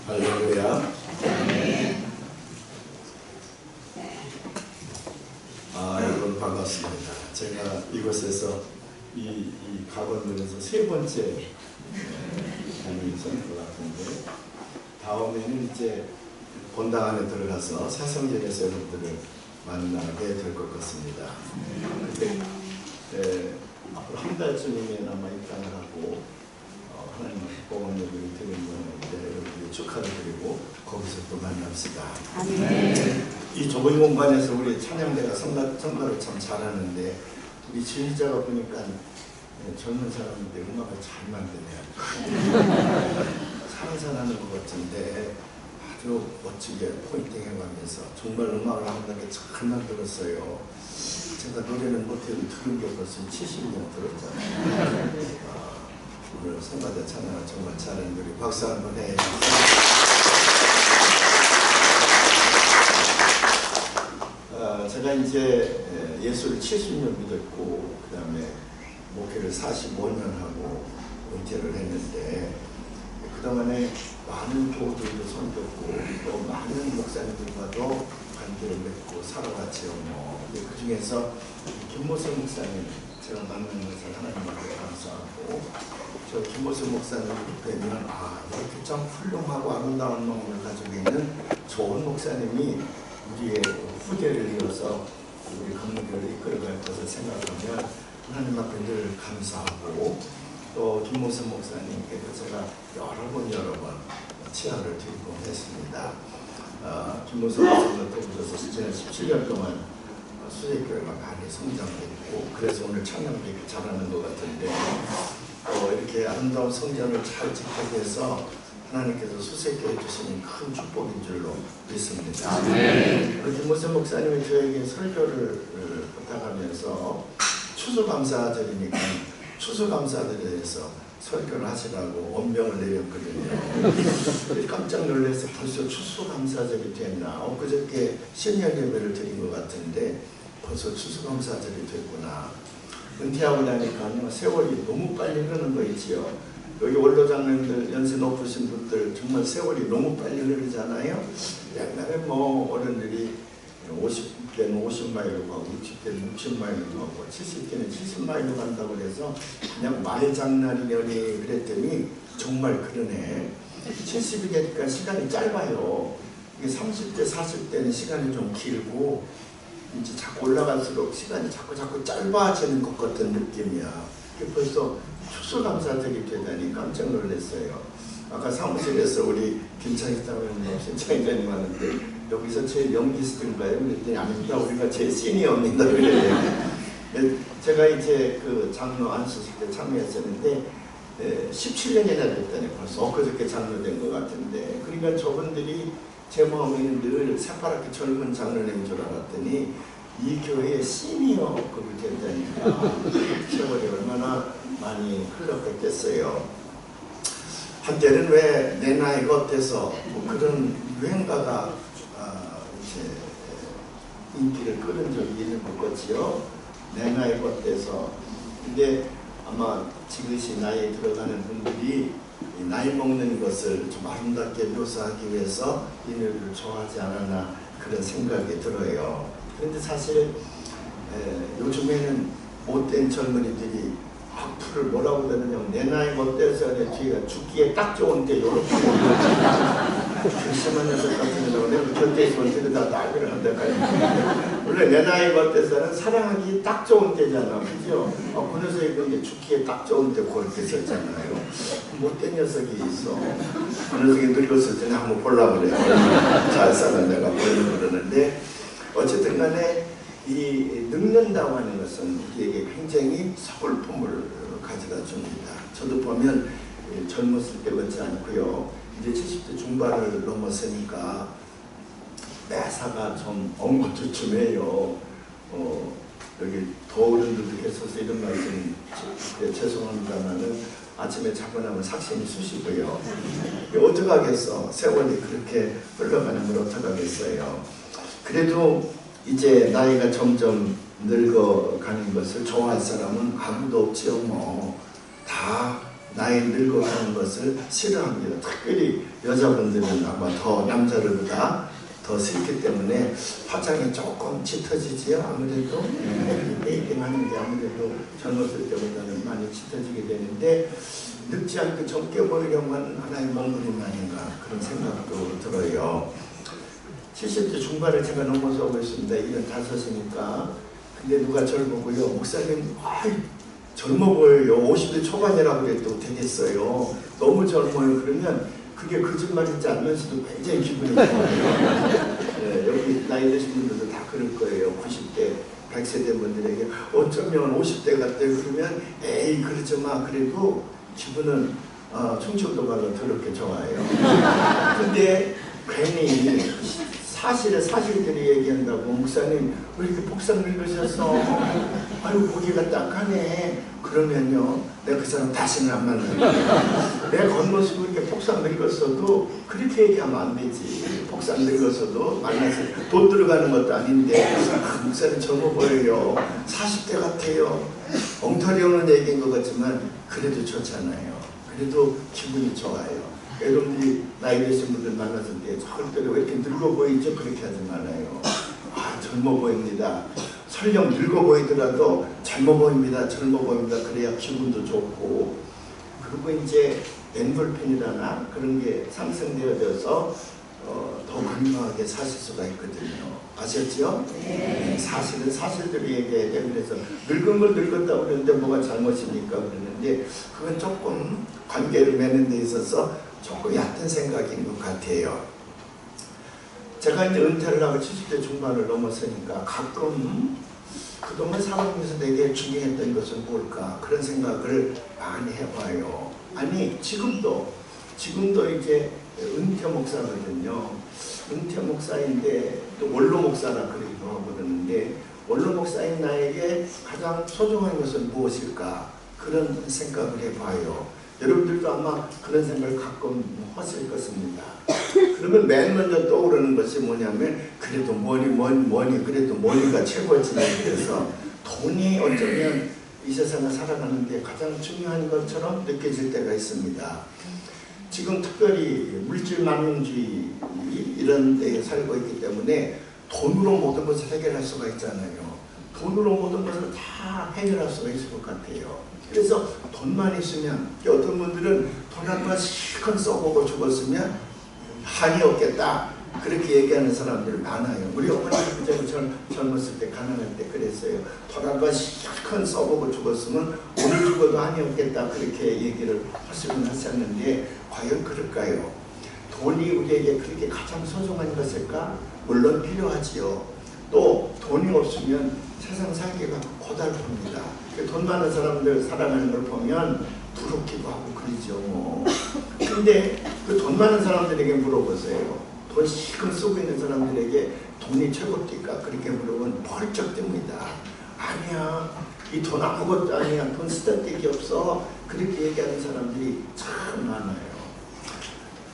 할렐루야. 여러분 반갑습니다. 제가 이곳에서 이 가건문에서 세 번째 강의인 것 같은데, 다음에는 이제 본당 안에 들어가서 새성전에서 여러분들을 만나게 될 것 같습니다. 근데 앞으로 한 달쯤이면 아마 입당을 하고 하나님 복음 예배를 드리는 여러분들이 축하를 드리고 거기서 또 만납시다. 이 좁은 공간에서 우리 찬양대가 성가를 참 잘하는데, 우리 지휘자가 보니까 젊은 사람인데 음악을 잘 만드네요. 상상하는 것 같은데 아주 멋지게 포인팅 해가면서 정말 음악을 한다는 게 잘 만들었어요. 제가 노래는 못해도 들은 게 벌써 70년 들었잖아요. 오늘 성가대 찬양을 정말 잘하는 우리 박수 한번 해요. 제가 이제 예수를 70년 믿었고, 그 다음에 목회를 45년 하고 은퇴를 했는데, 그동안에 많은 교우들도 손잡고 또 많은 목사님들과도 관계를 맺고 살아왔죠. 근데 그 중에서 김모성 목사님 제가 만난 것을 하나님한테 감사하고, 저 김모성 목사님 뵈면 이렇게 참 훌륭하고 아름다운 마음을 가지고 있는 좋은 목사님이 우리의 후대를 이어서 우리 강문교를 이끌어갈 것을 생각하면 하나님 앞에 늘 감사하고, 또 김모성 목사님께도 제가 여러 번 치아를 드리고 했습니다. 김모성 목사님한테 오셔서 지난 17년 동안 수제교회가 많이 성장했고, 그래서 오늘 찬양도 이렇게 잘하는 것 같은데, 이렇게 아름다운 성전을 잘 지키기 위해서 하나님께서 수색해 주시는 큰 축복인 줄로 믿습니다. 우리 김모성 목사님이 저에게 설교를 부탁하면서 추수감사절이니까 추수감사절에 대해서 설교를 하시라고 원명을 내렸거든요. 깜짝 놀라서 벌써 추수감사절이 됐나? 그저께 신년 예배를 드린 것 같은데 벌써 추수감사절이 됐구나. 은퇴하고 나니까 세월이 너무 빨리 흐르는 거 있지요. 여기 원로장님들 연세 높으신 분들 정말 세월이 너무 빨리 흐르잖아요. 옛날에 어른들이 50대는 50마일로 가고 60대는 60마일로 가고 70대는 70마일로 간다고 그래서 그냥 말장난이려니 그랬더니 정말 그러네. 70이 되니까 시간이 짧아요. 이게 30대 40대는 시간이 좀 길고 이제 자꾸 올라갈수록 시간이 자꾸 짧아지는 것 같은 느낌이야. 벌써 추수감사절이 되다니 깜짝 놀랐어요. 아까 사무실에서 우리 김창희장님, 신창희장님 하는데 여기서 제일 연기스트인가요? 그랬더니 아닙니다. 우리가 제일 시니어입니다. 그래요. 제가 이제 그 장로 안수식 때 참여했었는데 17년이나 됐다니 벌써 엊그저께 장로된 것 같은데, 그러니까 저분들이 제 마음에는 늘 새파랗게 젊은 장로인 줄 알았더니 이 교회의 시니어급이 된다니까 세월이 얼마나 많이 흘러갔겠어요. 한때는 왜 내 나이가 어때서 그런 유행가가 이제 인기를 끌은 적이 있는 것 같지요. 내 나이가 어때서. 근데 아마 지그시 나이에 들어가는 분들이 나이 먹는 것을 좀 아름답게 묘사하기 위해서 이 노래를 좋아하지 않았나 그런 생각이 들어요. 그런데 사실 요즘에는 못된 젊은이들이 악플을 뭐라고 그러느냐, 내 나이가 어때서 내 뒤가 죽기에 딱 좋은데 이렇게 심한 녀석 같은 경우는 내가 절대 손질에다 나비를 한다까요. 원래 내 나이가 어때서는 사랑하기 딱 좋은 때잖아, 그죠? 그 녀석이 근데 죽기에 딱 좋은 때 그렇게 썼잖아요. 못된 녀석이 있어. 그 녀석이 늙었을 때는 한번 보려고 그래요. 잘 사는 내가 보려고 그러는데, 어쨌든 간에 이 늙는다고 하는 것은 우리에게 굉장히 서글픔을 가져다 줍니다. 저도 보면 젊었을 때 같지 않고요. 이제 70대 중반을 넘었으니까 매사가 좀 엉거주춤해요. 여기 더 어른들도 계셔서 이런 말씀 죄송합니다만은 아침에 자고 나면 삭신이 쑤시고요. 어떡하겠어. 세월이 그렇게 흘러가는 걸 어떡하겠어요. 그래도 이제 나이가 점점 늙어가는 것을 좋아할 사람은 아무도 없지요. 다 나이 늙어가는 것을 싫어합니다. 특별히 여자분들은 아마 더 남자들보다 더 싫기 때문에 화장이 조금 짙어지지요. 아무래도 메이킹 하는 게 아무래도 젊었을 때보다는 많이 짙어지게 되는데 늙지 않고 젊게 보이려고 하는 하나의 몸부림 아닌가 그런 생각도 들어요. 70대 중반을 제가 넘어서고 있습니다. 75이니까. 근데 누가 저를 보고요, 목사님 젊어 보여요. 50대 초반이라고 해도 되겠어요. 너무 젊어요. 그러면 그게 거짓말인지 알면서도 굉장히 기분이 좋아요. 네, 여기 나이 드신 분들도 다 그럴 거예요. 90대, 100세대 분들에게 어쩌면 50대 같대 그러면 에이 그러지 마. 그래도 기분은 충청도 말로 더럽게 좋아요. 근데 괜히 사실들이 얘기한다고 목사님 왜 이렇게 폭삭 늙으셨어? 아유 고기가 딱하네. 그러면요 내가 그 사람 다시는 안 만나요. 내 겉모습이 이렇게 폭삭 늙었어도 그렇게 얘기하면 안 되지. 폭삭 늙었어도 만나서 돈 들어가는 것도 아닌데 목사님 젊어 보여요. 40대 같아요. 엉터리 없는 얘기인 것 같지만 그래도 좋잖아요. 그래도 기분이 좋아요. 여러분들이 나이 드신 분들 만났을 때 절대로 왜 이렇게 늙어 보이죠? 그렇게 하지 말아요. 젊어 보입니다. 설령 늙어 보이더라도 젊어 보입니다. 젊어 보입니다. 그래야 기분도 좋고 그리고 이제 엔돌핀이라나 그런 게 상승되어져서 더 건강하게 사실 수가 있거든요. 아셨죠? 네. 사실은 사실대로 얘기해야 돼. 그래서 늙은 걸 늙었다고 그러는데 뭐가 잘못입니까? 그러는데 그건 조금 관계를 맺는 데 있어서 조금 얕은 생각인 것 같아요. 제가 이제 은퇴를 하고 70대 중반을 넘었으니까 가끔 그동안 살아오면서 되게 중요했던 것은 뭘까 그런 생각을 많이 해봐요. 아니 지금도 이제 은퇴 목사거든요. 은퇴 목사인데 또 원로 목사라 그러기도 그러는데 원로 목사인 나에게 가장 소중한 것은 무엇일까 그런 생각을 해봐요. 여러분들도 아마 그런 생각을 가끔 하실 것입니다. 그러면 맨 먼저 떠오르는 것이 뭐냐면 그래도 뭐니 그래도 머니가 최고지. 그래서 돈이 어쩌면 이 세상을 살아가는데 가장 중요한 것처럼 느껴질 때가 있습니다. 지금 특별히 물질 만능주의 이런 데에 살고 있기 때문에 돈으로 모든 것을 해결할 수가 있잖아요. 돈으로 모든 것을 다 해결할 수가 있을 것 같아요. 그래서 돈만 있으면 어떤 분들은 돈 한 번 실컷 써보고 죽었으면 한이 없겠다 그렇게 얘기하는 사람들 많아요. 우리 어머니도 젊었을 때 가난할 때 그랬어요. 돈 한 번 실컷 써보고 죽었으면 오늘 죽어도 한이 없겠다 그렇게 얘기를 하셨는데 과연 그럴까요? 돈이 우리에게 그렇게 가장 소중한 것일까? 물론 필요하지요. 또 돈이 없으면 세상 살기가 고달픕니다. 돈 많은 사람들 살아가는 걸 보면 부럽기도 하고 그러죠. 근데 그 돈 많은 사람들에게 물어보세요. 돈 실컷 쓰고 있는 사람들에게 돈이 최고입니까? 그렇게 물어보면 펄쩍 뜹니다. 아니야. 이 돈 아무것도 아니야. 돈 쓰다 데기 없어. 그렇게 얘기하는 사람들이 참 많아요.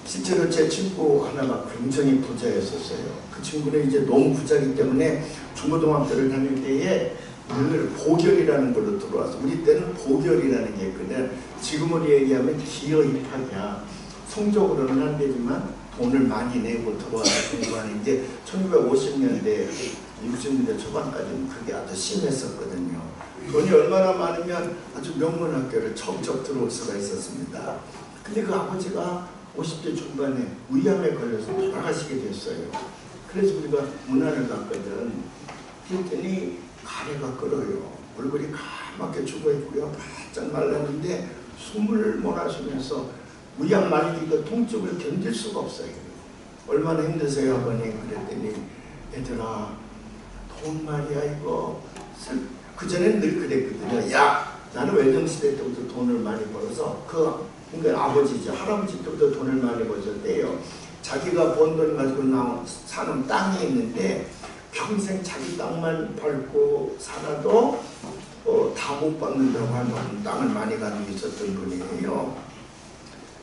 실제로 제 친구 하나가 굉장히 부자였었어요. 그 친구는 이제 너무 부자이기 때문에 중고등학교를 다닐 때에 늘 보결이라는 걸로 들어와서 우리 때는 보결이라는 게 있거든. 지금으로 얘기하면 기여 입학이야. 성적으로는 안 되지만 돈을 많이 내고 들어와서 공부하는 이제 1950년대 60년대 초반까지는 그게 아주 심했었거든요. 돈이 얼마나 많으면 아주 명문학교를 척척 들어올 수가 있었습니다. 근데 그 아버지가 50대 중반에 위암에 걸려서 돌아가시게 됐어요. 그래서 우리가 문안을 갔거든. 그랬더니 가래가 끓어요. 얼굴이 까맣게 죽어있고요. 바짝 말랐는데 숨을 몰아쉬면서 위암 말기가 통증을 견딜 수가 없어요. 얼마나 힘드세요 아버님? 그랬더니 얘들아 돈 말이야 이거. 그전엔 늘 그랬거든요. 야 나는 외정시대 때부터 돈을 많이 벌어서 그러니까 아버지죠. 할아버지 때부터 돈을 많이 버셨대요. 자기가 번 돈 가지고 사는 땅이 있는데 평생 자기 땅만 밟고 살아도 다 못 받는다고 하는 땅을 많이 가지고 있었던 분이에요.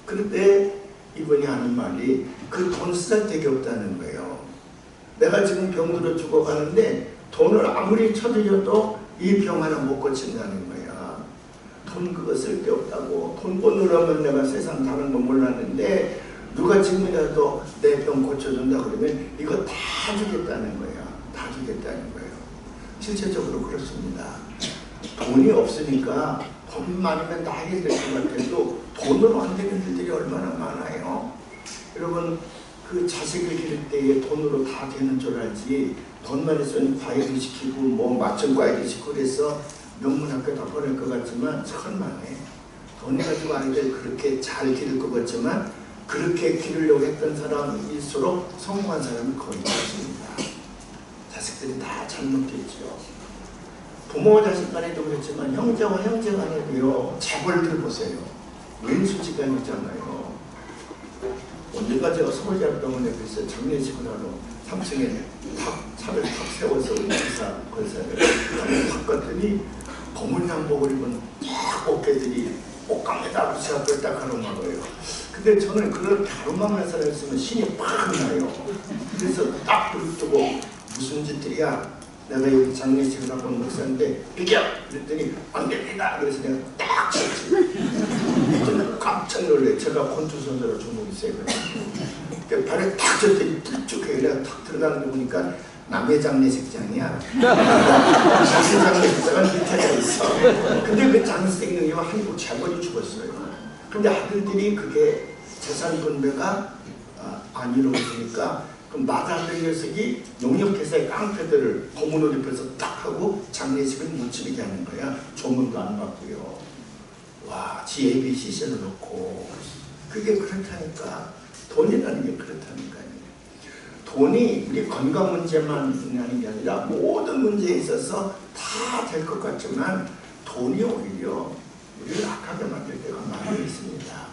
그런데 이분이 하는 말이 그 돈 쓸 데가 없다는 거예요. 내가 지금 병들어 죽어가는데 돈을 아무리 쳐들여도 이 병 하나 못 고친다는 거야. 돈 그거 쓸데없다고, 돈 번으로면 내가 세상 다른 거 몰랐는데 누가 지금이라도 내 병 고쳐준다 그러면 이거 다 주겠다는 거야. 다 주겠다는 거예요. 실제적으로 그렇습니다. 돈이 없으니까 돈 많으면 다 해결될 것 같아도 돈으로 안 되는 일들이 얼마나 많아요. 여러분, 그 자식을 기를 때에 돈으로 다 되는 줄 알지, 돈만 있으면 과외도 시키고 뭐 맞춤 과외도 시키고 그래서 명문학교 다 보낼 것 같지만 천만에 돈 가지고 아이들 그렇게 잘 기를 것 같지만 그렇게 기르려고 했던 사람일수록 성공한 사람은 거의 없습니다. 자식들이 다 잘못됐죠. 부모와 자식 간에도 그렇지만 형제와 형제 간에도요. 재벌들 보세요. 왼수지간이잖아요. 언제가 제가 서울대학병원에 글쎄 장례식을 하러 3층에 차를 탁 세워서 의사 걸사를 탁 갔더니 검은 양복을 입은 딱 어깨들이 옷감에다 붙여서 딱 가로막아요. 근데 저는 그런 가로막는 사람을 쓰면 신이 팍 나요. 그래서 딱 불을 뜨고 무슨 짓들이야? 내가 여기 장례식을 하고 온 목사인데 비켜! 그랬더니 안 됩니다. 그래서 내가 딱 쳤지. 저는 깜짝 놀래. 제가 권투선수로 주먹이 세거든요. 발을 탁 쳤더니 뚝뚝해. 내가 탁 들어가는 거 보니까 남의 장례식장이야. 자신 장례식장은 밑에가 있어. 근데 그 장례식장이 한국 재벌이 죽었어요. 근데 아들들이 그게 재산 분배가 안 이루어지니까 그 맏아들 녀석이 농협회사의 깡패들을 고문 옷 입혀서 딱 하고 장례식을 못 치르게 하는 거야. 조문도 안 받고요. 와, 지 ABCC를 놓고. 그게 그렇다니까. 돈이라는 게 그렇다니까요. 돈이 우리 건강 문제만 있는 게 아니라 모든 문제에 있어서 다 될 것 같지만 돈이 오히려 우리를 악하게 만들 때가 많이 있습니다.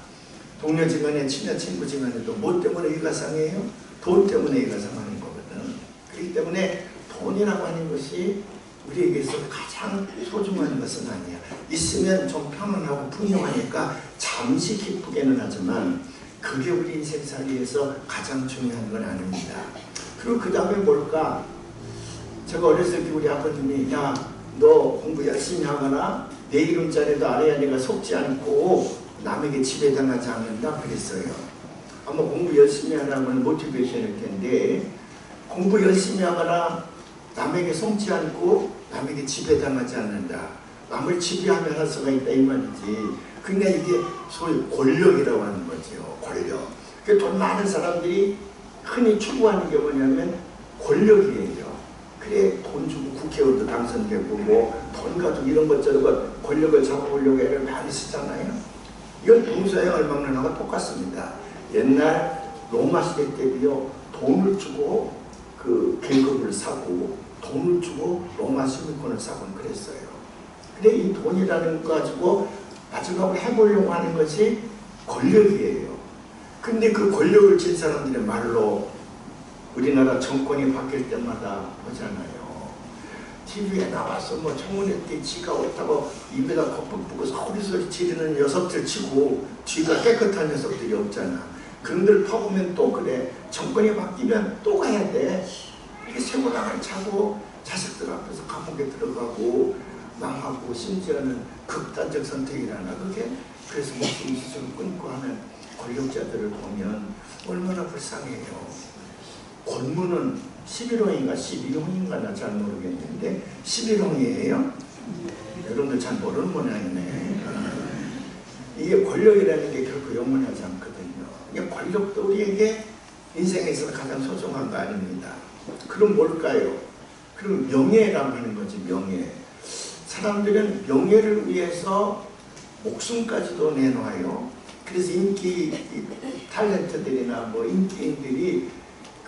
동료지간에 친한 친구지간에도 뭐 때문에 이가 상해요? 돈 때문에 이가 상하는 거거든. 그렇기 때문에 돈이라고 하는 것이 우리에게서 가장 소중한 것은 아니야. 있으면 좀 편안하고 풍요하니까 잠시 기쁘게는 하지만 그게 우리 인생살이에서 가장 중요한 건 아닙니다. 그리고 그 다음에 뭘까? 제가 어렸을 때 우리 아버님이 야, 너 공부 열심히 하거나 내 이름자리도 알아야 내가 속지 않고 남에게 지배당하지 않는다 그랬어요. 아마 공부 열심히 하라는 모티베이션일 텐데 공부 열심히 하거나 남에게 속지 않고 남에게 지배당하지 않는다. 남을 지배하며 할 수가 있다 이 말이지. 그러니까 이게 소위 권력이라고 하는 거죠. 권력. 돈 많은 사람들이 흔히 추구하는 게 뭐냐면 권력이에요. 그래 돈 주고 국회의원도 당선되고 뭐 돈 가지고 이런 것저런 것 권력을 잡아보려고 애를 많이 쓰잖아요. 이건 동서양 얼마나 똑같습니다. 옛날 로마 시대 때도요. 돈을 주고 그 계급을 사고 돈을 주고 로마 시민권을 사고 그랬어요. 근데 이 돈이라는 거 가지고 마지막으로 해보려고 하는 것이 권력이에요. 근데 그 권력을 진 사람들의 말로 우리나라 정권이 바뀔 때마다 보잖아요. TV에 나와서 뭐 청문회 때 지가 옳다고 입에다 거품 부고 소리소리 지르는 녀석들 치고 뒤가 깨끗한 녀석들이 없잖아. 그런들 파보면 또 그래. 정권이 바뀌면 또 가야 돼. 이렇게 세고당을 차고 자식들 앞에서 감옥에 들어가고 망하고 심지어는 극단적 선택이라나 그게. 그래서 목숨 스스로 끊고 하는 권력자들을 보면 얼마나 불쌍해요. 권문은 11홍인가 12홍인가 나 잘 모르겠는데 11홍이에요. 여러분들 잘 모르는 모양이네. 이게 권력이라는 게 결코 영원하지 않거든요. 이게 권력도 우리에게 인생에서 가장 소중한 거 아닙니다. 그럼 뭘까요? 그럼 명예라고 하는 거지. 명예. 사람들은 명예를 위해서 목숨까지도 내놔요. 그래서 인기 탤런트들이나 뭐 인기인들이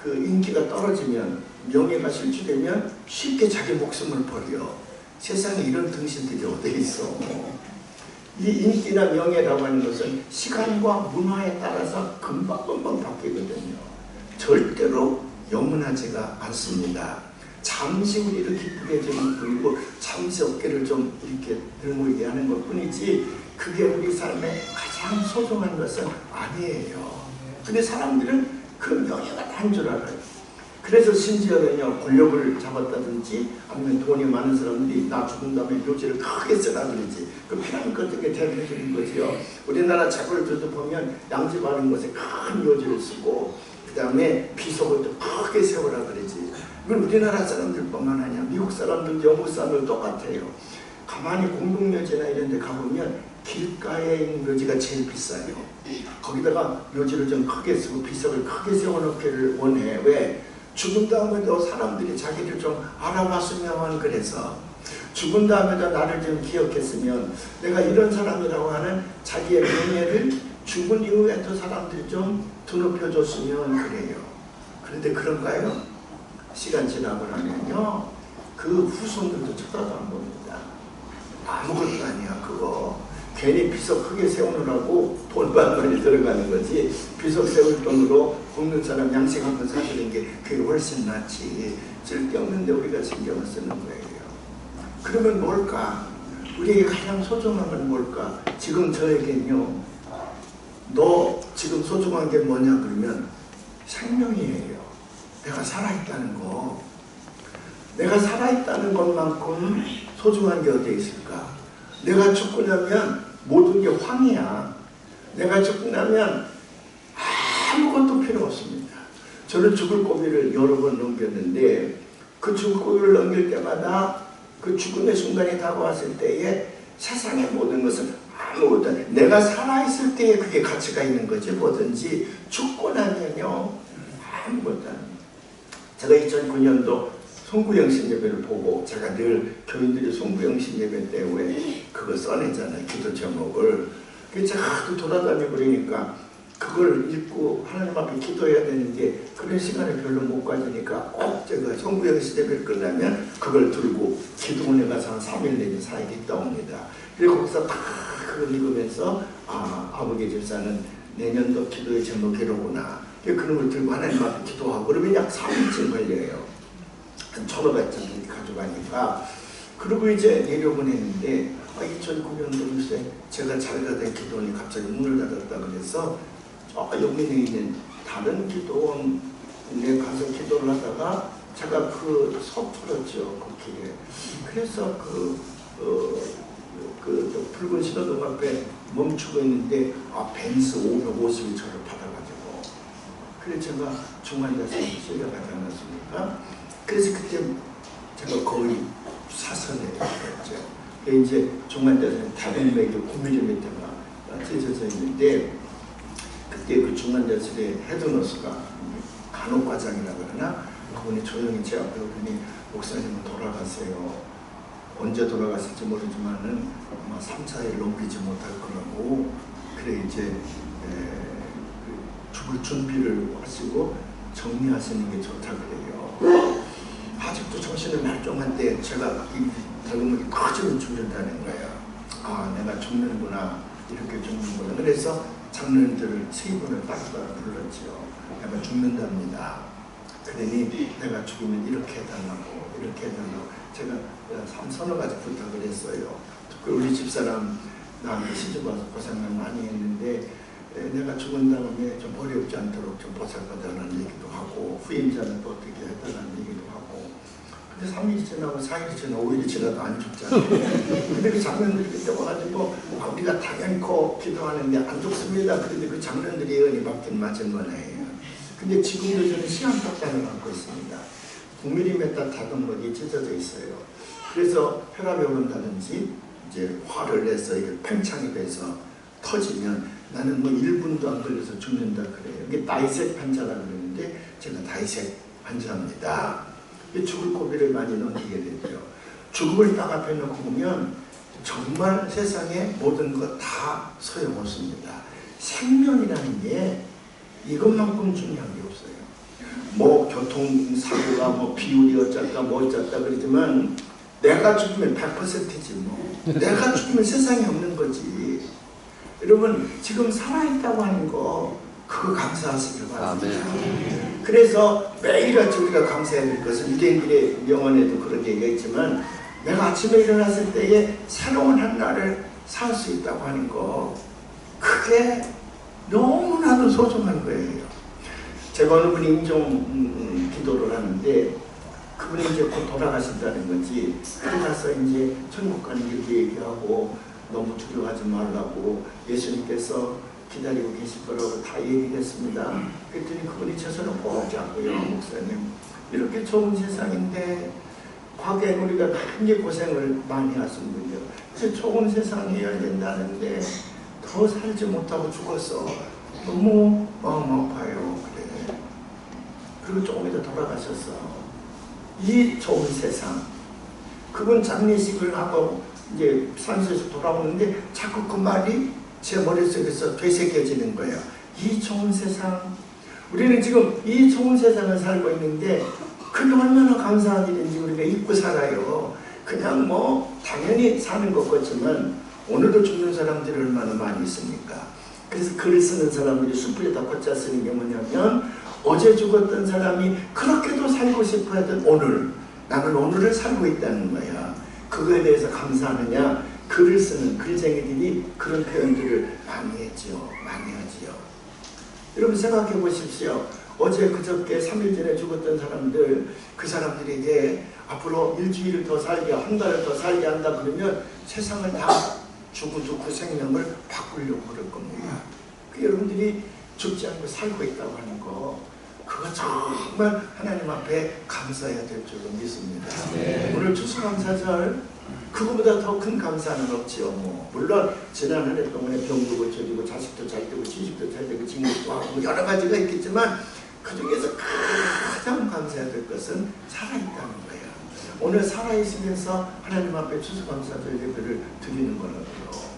그 인기가 떨어지면 명예가 실추되면 쉽게 자기 목숨을 버려. 세상에 이런 등신들이 어디 있어. 이 인기나 명예라고 하는 것은 시간과 문화에 따라서 금방금방 바뀌거든요. 절대로 영원하지가 않습니다. 잠시 우리를 기쁘게 보이고 잠시 어깨를 좀 이렇게 들물게 하는 것 뿐이지 그게 우리 삶의 가장 소중한 것은 아니에요. 근데 사람들은 그 명예가 난 줄 알아요. 그래서 심지어는요, 권력을 잡았다든지 아니면 돈이 많은 사람들이 나 죽은 다음에 묘지를 크게 쓰라 그러지. 그 필요한 것 어떻게 대표적인 거지요. 우리나라 자골들도 보면 양지바른 곳에 큰 묘지를 쓰고 그 다음에 비석을 또 크게 세우라 그러지. 이건 우리나라 사람들뿐만 아니라 미국 사람들, 영국 사람들 똑같아요. 가만히 공동묘지나 이런 데 가보면 길가에 있는 묘지가 제일 비싸요. 거기다가 묘지를 좀 크게 쓰고 비석을 크게 세워놓기를 원해. 왜? 죽은 다음에도 사람들이 자기를 좀 알아봤으면, 그래서 죽은 다음에도 나를 좀 기억했으면 내가 이런 사람이라고 하는 자기의 명예를 죽은 이후에도 사람들이 좀 드높여줬으면 그래요. 그런데 그런가요? 시간 지나고 나면요, 그 후손들도 쳐다도 안 봅니다. 아무것도 아니야. 그거 괜히 비석 크게 세우느라고 돈만 많이 들어가는 거지, 비석 세울 돈으로 굶는 사람 양식 한번 사주는 게 그게 훨씬 낫지. 쓸데없는데 우리가 신경을 쓰는 거예요. 그러면 뭘까? 우리에게 가장 소중한 건 뭘까? 지금 저에게는요, 너 지금 소중한 게 뭐냐 그러면 생명이에요. 내가 살아있다는 거. 내가 살아있다는 것만큼 소중한 게 어디 있을까? 내가 죽고 나면 모든 게 황이야. 내가 죽고 나면 아무것도 필요 없습니다. 저는 죽을 고비를 여러 번 넘겼는데 그 죽을 고비를 넘길 때마다 그 죽음의 순간이 다가왔을 때에 세상의 모든 것은 아무것도 아니에요. 내가 살아있을 때에 그게 가치가 있는 거지, 뭐든지. 죽고 나면요 아무것도 아니에요. 제가 2009년도 송구영신 예배를 보고, 제가 늘 교인들이 송구영신 예배 때 왜 그거 써내잖아요, 기도 제목을. 그래서 제가 하도 돌아다니고 그러니까 그걸 읽고 하나님 앞에 기도해야 되는데 그런 시간을 별로 못 가지니까 꼭 제가 송구영신 예배를 끝나면 그걸 들고 기도원에 가서 한 3일 내지 4일 있다 옵니다. 그리고 거기서 다 그걸 읽으면서 아버지 집사는 내년도 기도의 제목이로구나. 그놈을 들고 하나님 앞에 기도하고 그러면 약 3일쯤 걸려요. 한 1,500장 가져가니까. 그리고 이제 내려보냈는데 2009년도 요새 제가 잘 가던 기도원이 갑자기 문을 닫았다 그래서 여기에 있는 다른 기도원에 가서 기도를 하다가 제가 그 서툴었죠, 그 길에. 그래서 그 붉은 신호등 앞에 멈추고 있는데 벤츠 550이 저를 받아가지고, 그래서 제가 중환자실에 실려가지 않았습니까? 그래서 그때 제가 거의 사선에 있었죠. 이제 중환자실에 다른 맥이 9mm가 찢어져 있는데, 그때 그 중환자실에 헤드너스가 간호과장이라고 그러나, 그분이 조용히 제 앞에 오더니 목사님은 돌아가세요. 언제 돌아가실지 모르지만은 아마 3, 4일 넘기지 못할 거라고. 그래 이제 죽을 준비를 하시고 정리하시는 게 좋다 그래요. 아직도 정신을 말종한데 제가 이 닮음이 커지면 죽는다는 거예요. 내가 죽는구나, 이렇게 죽는구나. 그래서 장로님들을 세 분을 따로 불렀지요. 내가 죽는답니다. 그러니 내가 죽으면 이렇게 해달라고, 이렇게 해달라고. 제가 3-4가지 부탁을 했어요. 우리 집사람 나한테 시집 와서 고생을 많이 했는데 내가 죽은 다음에 좀 어렵지 않도록 좀 보살펴달라는 얘기도 하고, 후임자는 또 어떻게 해달라는 얘기도 하고. 근데 3일이 지나고 4일이 지나고 5일이 지나도 안 죽잖아요. 근데 그 장면들이 그때 와가지고 우리가 당연히 기도하는데 안 죽습니다. 그런데 그 장면들이 은이 맞긴 맞은 거네요. 근데 지금도 저는 시한폭탄을 갖고 있습니다. 9mm 닫은 것이 찢어져 있어요. 그래서 혈압이 오른다든지 이제 화를 내서 이게 팽창이 돼서 터지면 나는 뭐 1분도 안 걸려서 죽는다 그래요. 이게 다이색 환자라 그러는데 제가 다이색 환자입니다. 죽을 고비를 많이 넘기게 되죠. 죽음을 딱 앞에 놓고 보면 정말 세상에 모든 것 다 소용없습니다. 생명이라는 게 이것만큼 중요한 게 없어요. 뭐 교통사고가 뭐 비율이 어쩌다 뭐 어쩌다 그러지만 내가 죽으면 100%지 뭐. 내가 죽으면 세상에 없는 거지. 여러분 지금 살아있다고 하는 거 그거 감사하시길 바랍니다. 그래서 매일같이 우리가 감사해야 될 것은 유대인들의 명언에도 그런 얘기가 있지만 내가 아침에 일어났을 때에 새로운 한날을 살 수 있다고 하는 거, 그게 너무나도 소중한 거예요. 제가 어느 분이 임종 기도를 하는데 그분이 이제 곧 돌아가신다는 거지. 그러면서 이제 천국 가는 이렇게 얘기하고 너무 두려워하지 말라고 예수님께서 기다리고 계실 거라고 다 얘기했습니다. 그랬더니 그분이 제 손을 꼭 잡고요. 목사님, 이렇게 좋은 세상인데 과거에 우리가 굉장히 고생을 많이 하셨는데요. 그래서 좋은 세상이 열린다는데 더 살지 못하고 죽었어. 너무 마음 아파요. 그래. 그리고 조금 이따 돌아가셨어. 이 좋은 세상. 그분 장례식을 하고 이제 산소에서 돌아오는데 자꾸 그 말이 제 머릿속에서 되새겨지는 거예요. 이 좋은 세상. 우리는 지금 이 좋은 세상을 살고 있는데 그게 얼마나 감사한 일인지 우리가 잊고 살아요. 그냥 뭐 당연히 사는 것 같지만 오늘도 죽는 사람들이 얼마나 많이 있습니까? 그래서 글을 쓰는 사람들이 숯불에다 꽂자 쓰는 게 뭐냐면 어제 죽었던 사람이 그렇게도 살고 싶어 했던 오늘, 나는 오늘을 살고 있다는 거야. 그거에 대해서 감사하느냐? 글을 쓰는 글쟁이들이 그런 표현들을 많이 했죠. 많이 하지요. 여러분 생각해 보십시오. 어제 그저께 3일 전에 죽었던 사람들, 그 사람들에게 앞으로 일주일을 더 살게, 한 달을 더 살게 한다 그러면 세상을 다 주고 그 생명을 바꾸려고 그럴 겁니다. 그 여러분들이 죽지 않고 살고 있다고 하는 거, 그거 정말 하나님 앞에 감사해야 될 줄로 믿습니다. 네. 오늘 추수감사절, 그거보다 더 큰 감사는 없지요. 뭐 물론 지난 한 해 동안에 병도 고쳐지고 자식도 잘 되고 시집도 잘 되고 친구도 하고 뭐 여러 가지가 있겠지만 그 중에서 가장 감사해야 될 것은 살아있다는 거예요. 오늘 살아있으면서 하나님 앞에 추수감사절 예배를 드리는 거라고요.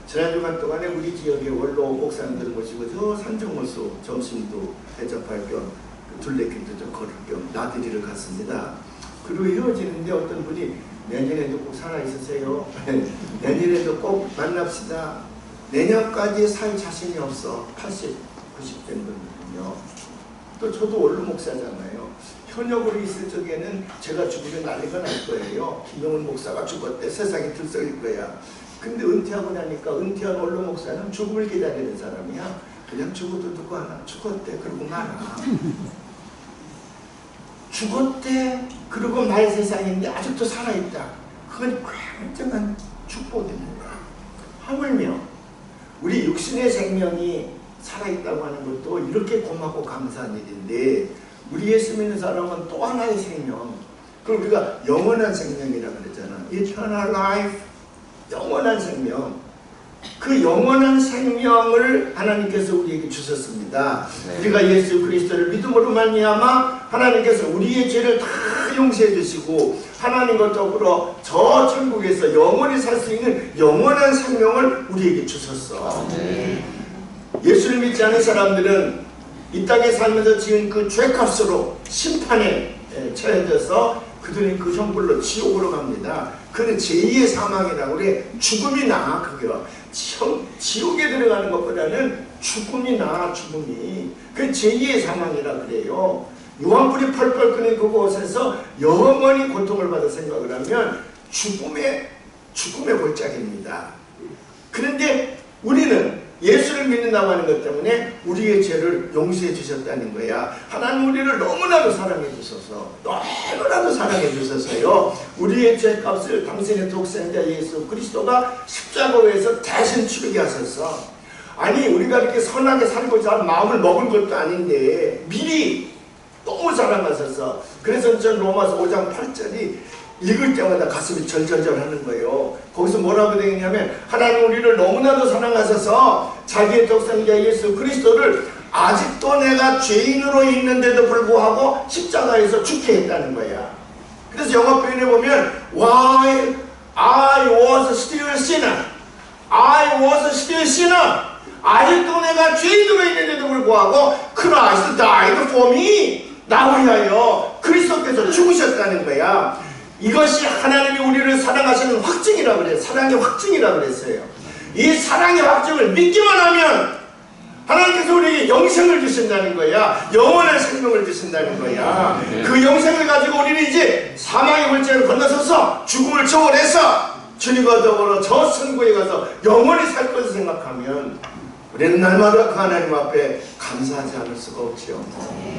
지난 주간 동안에 우리 지역의 원로 목사님들 모시고 저 산정호수 점심도 대접할 겸 둘레길도 좀 걸을 겸 나들이를 갔습니다. 그리고 헤어지는데 어떤 분이 내년에도 꼭 살아있으세요. 내년에도 꼭 만납시다. 내년까지 살 자신이 없어. 80, 90 된 분이거든요. 또 저도 원로 목사잖아요. 현역으로 있을 적에는 제가 죽으면 난리가 날 거예요. 김영훈 목사가 죽었대. 세상이 들썩일 거야. 근데 은퇴하고 나니까 은퇴한 원로 목사는 죽음을 기다리는 사람이야. 그냥 죽어도 누구 하나 죽었대. 그러고 말아. 죽었대. 그리고 말 세상인데 아직도 살아있다. 그건 굉장한 축복입니다. 하물며 우리 육신의 생명이 살아있다고 하는 것도 이렇게 고맙고 감사한 일인데 우리 예수 믿는 사람은 또 하나의 생명, 그걸 우리가 영원한 생명이라고 그랬잖아. Eternal life, 영원한 생명. 그 영원한 생명을 하나님께서 우리에게 주셨습니다. 네. 우리가 예수 그리스도를 믿음으로 말미암아 하나님께서 우리의 죄를 다 용서해 주시고 하나님과 더불어 저 천국에서 영원히 살 수 있는 영원한 생명을 우리에게 주셨어. 네. 예수를 믿지 않은 사람들은 이 땅에 살면서 지은 그 죄값으로 심판에 처해져서 그들은 그 형벌로 지옥으로 갑니다. 그는 제2의 사망이라고 그래. 죽음이 나아. 그거 지옥에 들어가는 것보다는 죽음이 나아. 죽음이 그 제2의 사망이라 그래요. 유황불이 펄펄 끓는 그곳에서 영원히 고통을 받아 생각을 하면 죽음의 골짜기입니다. 그런데 우리는 예수를 믿는다고 하는 것 때문에 우리의 죄를 용서해 주셨다는 거야. 하나님 우리를 너무나도 사랑해 주셔서 너무나도 사랑해 주셔서요 우리의 죄값을 당신의 독생자 예수 그리스도가 십자가에서 대신 치르게 하셨어. 아니 우리가 이렇게 선하게 살고자 하는 마음을 먹은 것도 아닌데 미리 너무 사랑하셔서, 그래서 전 로마서 5장 8절이 읽을 때마다 가슴이 절절절 하는 거예요. 거기서 뭐라고 되어 있냐면 하나님 우리를 너무나도 사랑하셔서 자기의 독생자 예수 그리스도를 아직도 내가 죄인으로 있는데도 불구하고 십자가에서 죽게 했다는 거야. 그래서 영어 표현에 보면 While I was still sinner, I was still sinner, 아직도 내가 죄인으로 있는데도 불구하고 Christ died for me, 나와 위하여 그리스도께서 죽으셨다는 거야. 이것이 하나님이 우리를 사랑하시는 확증이라고 그래요. 사랑의 확증이라고 그랬어요. 이 사랑의 확증을 믿기만 하면 하나님께서 우리에게 영생을 주신다는 거야. 영원한 생명을 주신다는 거야. 그 영생을 가지고 우리는 이제 사망의 골짜기를 건너서서 죽음을 초월해서 주님과 더불어 저 천국에 가서 영원히 살 것을 생각하면 우리는 날마다 그 하나님 앞에 감사하지 않을 수가 없지요.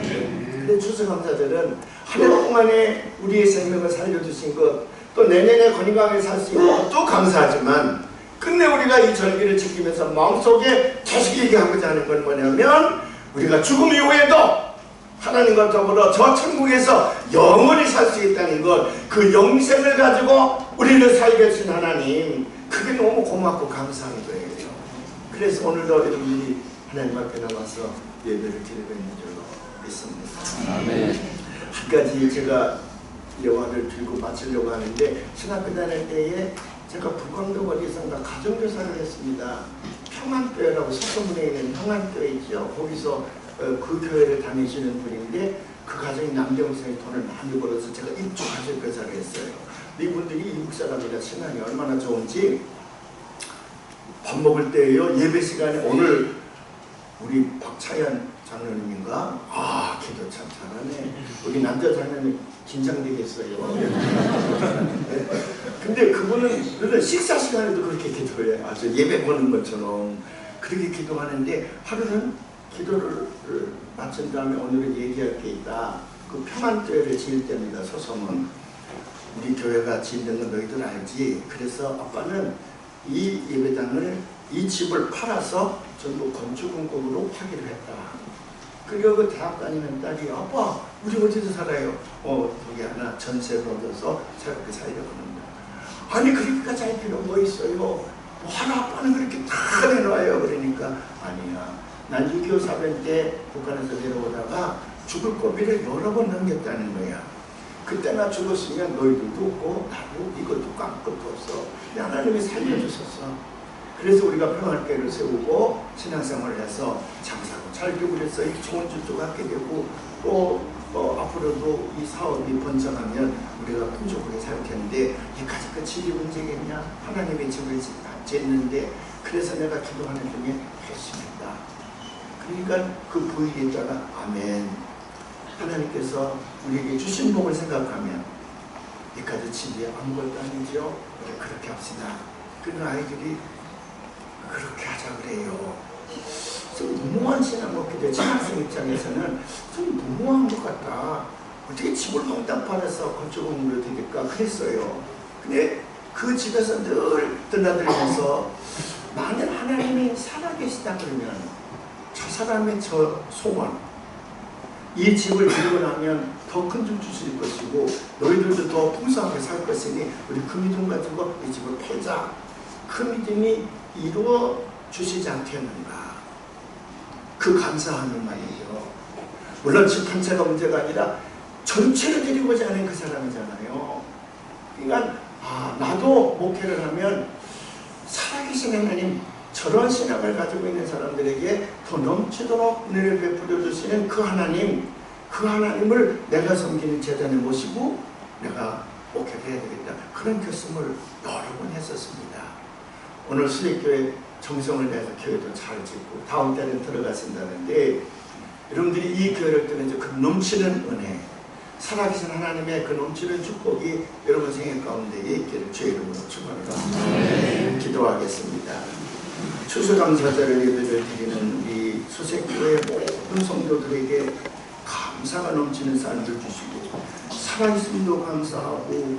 근데 추수감사절은 한 해 동안에 우리의 생명을 살려주신 것, 또 내년에 건강하게 살 수 있는 것도 감사하지만, 끝내 우리가 이 절기를 지키면서 마음속에 계속 얘기하고자 하는 건 뭐냐면, 우리가 죽음 이후에도 하나님과 더불어 저 천국에서 영원히 살 수 있다는 것, 그 영생을 가지고 우리를 살게 하신 하나님, 그게 너무 고맙고 감사한 거예요. 그래서 오늘도 여러분들이 하나님 앞에 나와서 예배를 드리고 있는 줄로 믿습니다. 아멘. 한 가지 제가 영화를 들고 마치려고 하는데, 신학교 다닐 때에 제가 북광동 어디선가 가정교사를 했습니다. 평안교회라고 서초문에 있는 평안교회 있죠. 거기서 그 교회를 다니시는 분인데, 그 가정이 남대문생이 돈을 많이 벌어서 제가 일주 가정교사를 했어요. 이분들이 이국 사람이라 신앙이 얼마나 좋은지, 밥 먹을 때예요. 예배 시간에 오늘 우리 박차연 장로님인가? 아, 기도 참 잘하네. 우리 남자 장로님 긴장되겠어요. 근데 그분은 늘 식사 시간에도 그렇게 기도해. 아주 예배 보는 것처럼 그렇게 기도하는데, 하루는 기도를 마친 다음에 오늘은 얘기할 게 있다. 그 평안교회를 지을 때입니다. 소송은 우리 교회가 짓는 건 너희들 알지? 그래서 아빠는 이 예배당을, 이 집을 팔아서 전부 건축원금으로 파기를 했다. 그리고 그 대학 다니는 딸이, 아빠 우리 어디서 살아요? 거기 하나 전세를 얻어서 새롭게 살려고 합니다. 아니 그렇게까지 할 필요 뭐 있어요? 하나 아빠는 그렇게 다 내놔요. 그러니까 아니야, 난 6.25 사변 때 북한에서 내려오다가 죽을 고비를 여러 번 넘겼다는 거야. 그때나 죽었으면 너희들도 없고 나도 이것도 아무것도 없어. 하나님이 살려주셨어. 그래서 우리가 평안교회를 세우고 신앙생활을 해서 장사하고 잘 되고 그래서 이렇게 좋은 줄도 갖게 되고, 또 앞으로도 이 사업이 번성하면 우리가 풍족하게 살 텐데, 이까지 그 집이 문제겠냐? 하나님의 집을 짓는데, 그래서 내가 기도하는 중에 했습니다. 그러니까 그 부위에 따라 아멘. 하나님께서 우리에게 주신 복을 생각하면 이까지 집이 아무것도 아니죠. 그렇게 합시다. 그런 아이들이 그렇게 하자 그래요. 좀 무모한 신앙 먹게 돼. 신학생 입장에서는 좀 무모한 것 같다. 어떻게 집을 농담판에서 건축공으로 되니까 그랬어요. 근데 그 집에서 늘 드나들면서, 만약 하나님이 살아계시다 그러면 저 사람의 저 소원, 이 집을 지르고 나면 더 큰 집 주실 것이고 너희들도 더 풍성하게 살 것이니 우리 그 믿음 가지고 이 집을 팔자. 그 믿음이 이루어 주시지 않겠는가. 그 감사하는 말이죠. 물론 집 한 채가 문제가 아니라 전체를 데리고자 하는 그 사람이잖아요. 그러니까 나도 목회를 하면 살아계신 하나님, 저런 신앙을 가지고 있는 사람들에게 더 넘치도록 은혜를 베풀어 주시는 그 하나님, 그 하나님을 내가 섬기는 제단에 모시고 내가 목회를 해야 되겠다. 그런 결심을 여러 번 했었습니다. 오늘 수익교회 정성을 내서 교회도 잘 짓고 다음 달에 들어가신다는데, 여러분들이 이 교회를 통해서 그 넘치는 은혜, 살아계신 하나님의 그 넘치는 축복이 여러분 생애 가운데 있기를 주의 이름으로 축원합니다. 기도하겠습니다. 추수감사절을 예배를 드리는 우리 수색교회 모든 성도들에게 감사가 넘치는 삶을 주시고, 살아있음도 감사하고